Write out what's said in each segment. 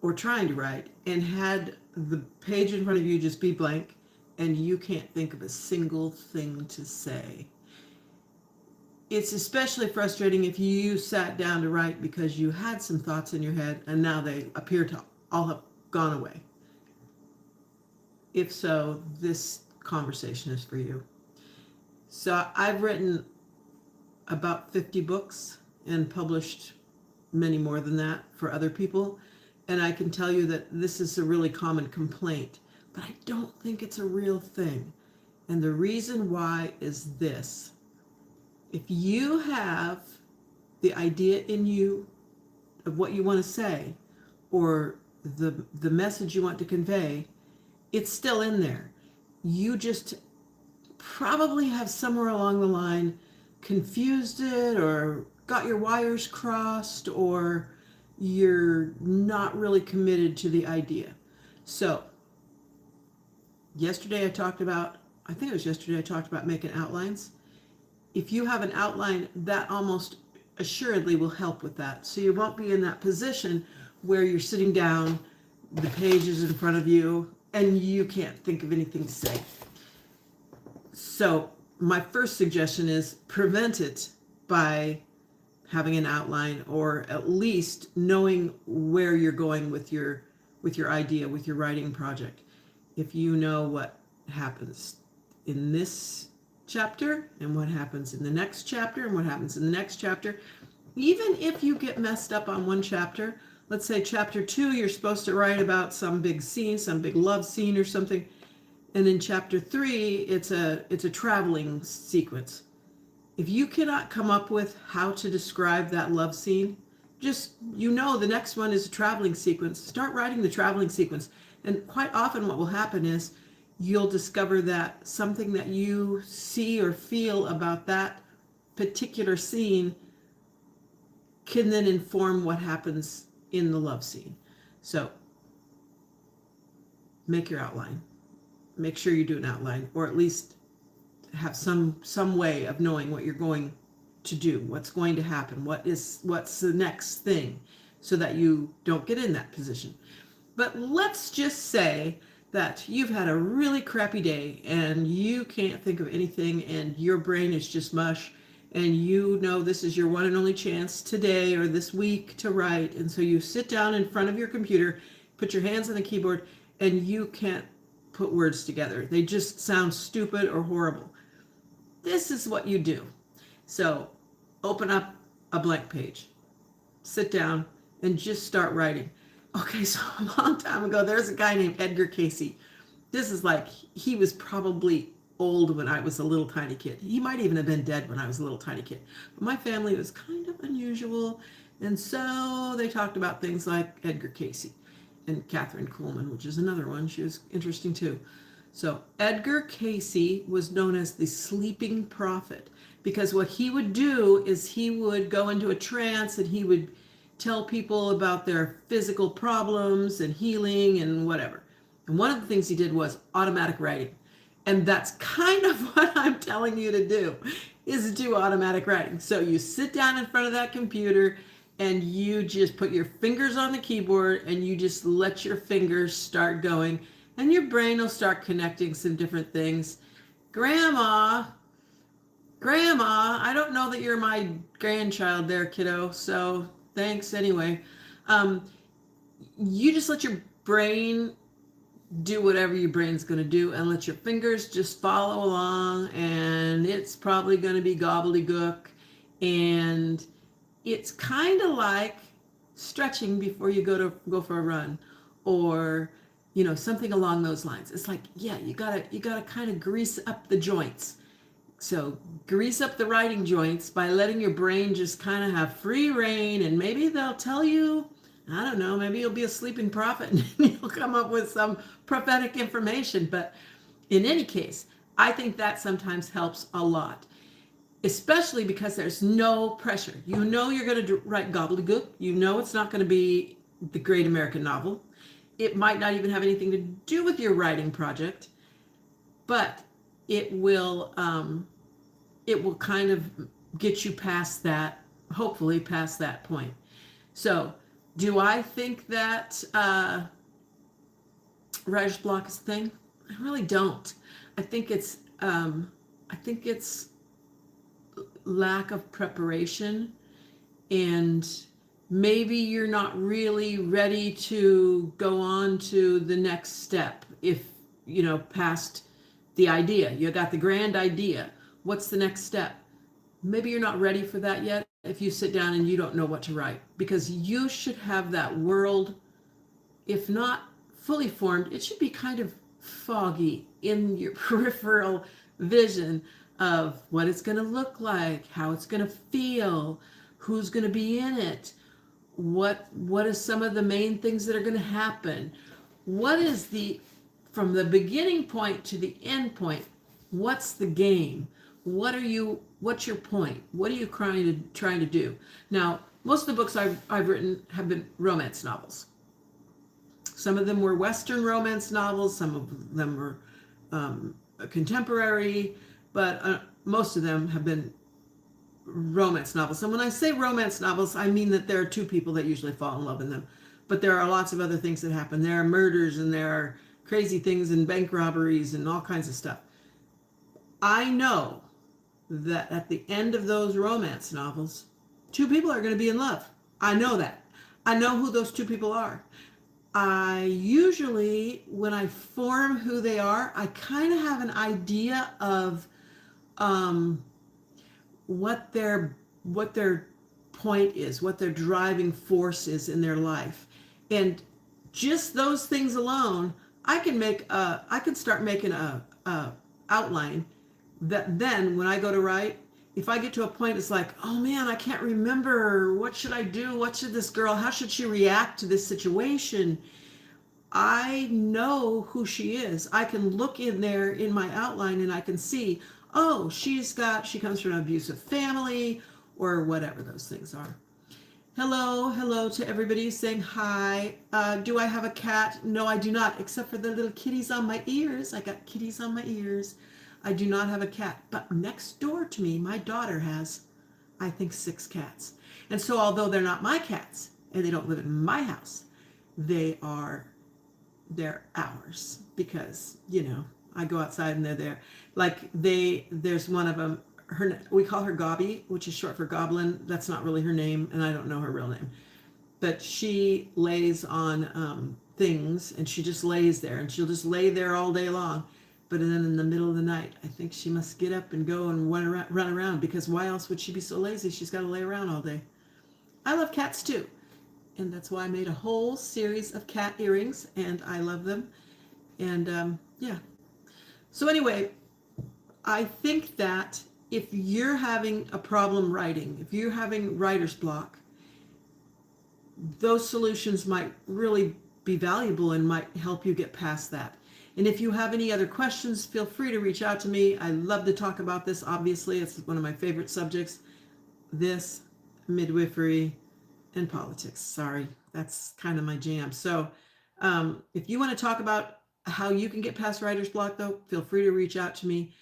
or trying to write and had the page in front of you just be blank and you can't think of a single thing to say. It's especially frustrating if you sat down to write because you had some thoughts in your head and now they appear to all have gone away. If so, this conversation is for you. So I've written about 50 books and published many more than that for other people. And I can tell you that this is a really common complaint, but I don't think it's a real thing. And the reason why is this. If you have the idea in you of what you want to say or the message you want to convey, it's still in there. You just probably have somewhere along the line confused it or got your wires crossed or you're not really committed to the idea. So I think it was yesterday I talked about making outlines. If you have an outline, that almost assuredly will help with that. So you won't be in that position where you're sitting down, the page is in front of you, and you can't think of anything to say. So my first suggestion is prevent it by having an outline or at least knowing where you're going with your idea, with your writing project. If you know what happens in this chapter and what happens in the next chapter and what happens in the next chapter, even if you get messed up on one chapter, let's say chapter 2, you're supposed to write about some big scene, some big love scene or something. And in chapter 3, it's a traveling sequence. If you cannot come up with how to describe that love scene, just, the next one is a traveling sequence. Start writing the traveling sequence. And quite often what will happen is you'll discover that something that you see or feel about that particular scene can then inform what happens in the love scene. So make your outline. Make sure you do an outline, or at least have some way of knowing what you're going to do, what's going to happen, what's the next thing, so that you don't get in that position. But let's just say that you've had a really crappy day and you can't think of anything and your brain is just mush, and this is your one and only chance today or this week to write, and so you sit down in front of your computer, put your hands on the keyboard, and you can't put words together. They just sound stupid or horrible. This is what you do. So open up a blank page, sit down, and just start writing. Okay, so a long time ago, there's a guy named Edgar Casey. This is he was probably old when I was a little tiny kid. He might even have been dead when I was a little tiny kid. But my family was kind of unusual, and so they talked about things like Edgar Casey and Catherine Kuhlman, which is another one. She was interesting too. So Edgar Casey was known as the sleeping prophet because what he would do is he would go into a trance and he would tell people about their physical problems and healing and whatever. And one of the things he did was automatic writing. And that's kind of what I'm telling you to do, is do automatic writing. So you sit down in front of that computer and you just put your fingers on the keyboard and you just let your fingers start going, and your brain will start connecting some different things. Grandma, I don't know that you're my grandchild there, kiddo, so thanks anyway. You just let your brain do whatever your brain's going to do and let your fingers just follow along, and it's probably going to be gobbledygook, and it's kind of like stretching before you go for a run, or something along those lines. It's like, yeah, you gotta kind of grease up the joints. So grease up the writing joints by letting your brain just kind of have free reign, and maybe they'll tell you, I don't know, maybe you'll be a sleeping prophet and you'll come up with some prophetic information. But in any case, I think that sometimes helps a lot, especially because there's no pressure. You're going to write gobbledygook. It's not going to be the great American novel. It might not even have anything to do with your writing project, but it will kind of get you past that, hopefully past that point. So Do I think that writer's block is a thing? I really don't. I think it's I think it's lack of preparation, and maybe you're not really ready to go on to the next step. If you know, past the idea, you got the grand idea, what's the next step? Maybe you're not ready for that yet if you sit down and you don't know what to write, because you should have that world, if not fully formed, it should be kind of foggy in your peripheral vision of what it's going to look like, how it's going to feel, who's going to be in it, what is some of the main things that are going to happen, what is the, from the beginning point to the end point, what's the game, what's your point, what are you trying to do. Now, most of the books I've written have been romance novels. Some of them were Western romance novels, some of them were contemporary, but most of them have been romance novels. And when I say romance novels, I mean that there are two people that usually fall in love in them. But there are lots of other things that happen. There are murders and there are crazy things and bank robberies and all kinds of stuff. I know that at the end of those romance novels, two people are going to be in love. I know that. I know who those two people are. I usually, when I form who they are, I kind of have an idea of what their point is, what their driving force is in their life, and just those things alone, I can start making a outline that then when I go to write, if I get to a point, it's like, oh man, I can't remember. What should I do? What should this girl, how should she react to this situation? I know who she is. I can look in there in my outline and I can see, oh, she comes from an abusive family or whatever those things are. Hello to everybody saying hi. Do I have a cat? No, I do not, except for the little kitties on my ears. I got kitties on my ears. I do not have a cat, but next door to me, my daughter has, I think, 6 cats. And so although they're not my cats and they don't live in my house, they're ours because, you know, I go outside and they're there. Like there's one of them, we call her Gobby, which is short for Goblin. That's not really her name, and I don't know her real name. But she lays on things, and she just lays there, and she'll just lay there all day long. But then in the middle of the night, I think she must get up and go and run around, because why else would she be so lazy? She's got to lay around all day. I love cats too. And that's why I made a whole series of cat earrings, and I love them. And yeah. So anyway, I think that if you're having a problem writing, if you're having writer's block, those solutions might really be valuable and might help you get past that. And if you have any other questions, feel free to reach out to me. I love to talk about this. Obviously, it's one of my favorite subjects. This, midwifery, and politics. Sorry, that's kind of my jam. So if you want to talk about how you can get past writer's block, though, feel free to reach out to me.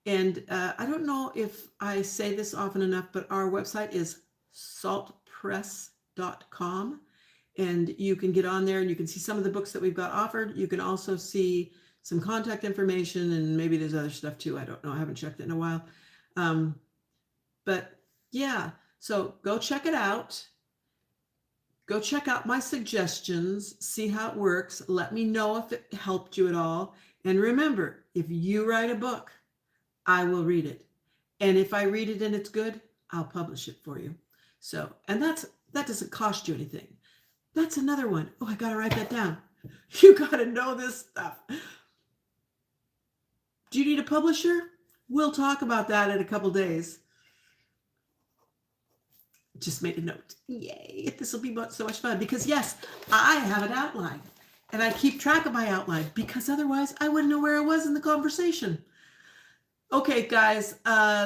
And I don't know if I say this often enough, but our website is saltpress.com. And you can get on there and you can see some of the books that we've got offered. You can also see some contact information, and maybe there's other stuff too. I don't know. I haven't checked it in a while. But yeah, so go check it out. Go check out my suggestions, see how it works. Let me know if it helped you at all. And remember, if you write a book, I will read it. And if I read it and it's good, I'll publish it for you. So, and that doesn't cost you anything. That's another one. Oh, I got to write that down. You got to know this stuff. Do you need a publisher? We'll talk about that in a couple days. Just made a note. Yay, this will be so much fun, because yes, I have an outline and I keep track of my outline, because otherwise I wouldn't know where I was in the conversation. Okay, guys,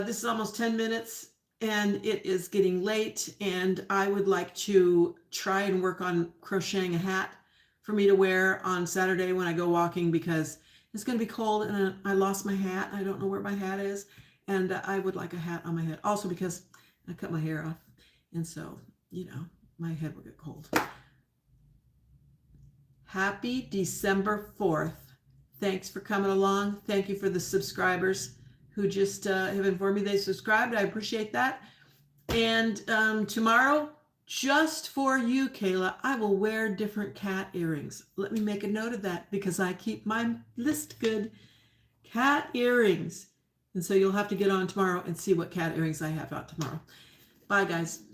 this is almost 10 minutes and it is getting late, and I would like to try and work on crocheting a hat for me to wear on Saturday when I go walking, because it's going to be cold and I lost my hat. I don't know where my hat is, and I would like a hat on my head. Also because I cut my hair off. And so, you know, my head will get cold. Happy December 4th. Thanks for coming along. Thank you for the subscribers who just have informed me they subscribed. I appreciate that. And tomorrow, just for you, Kayla, I will wear different cat earrings. Let me make a note of that because I keep my list good. Cat earrings. And so you'll have to get on tomorrow and see what cat earrings I have out tomorrow. Bye, guys.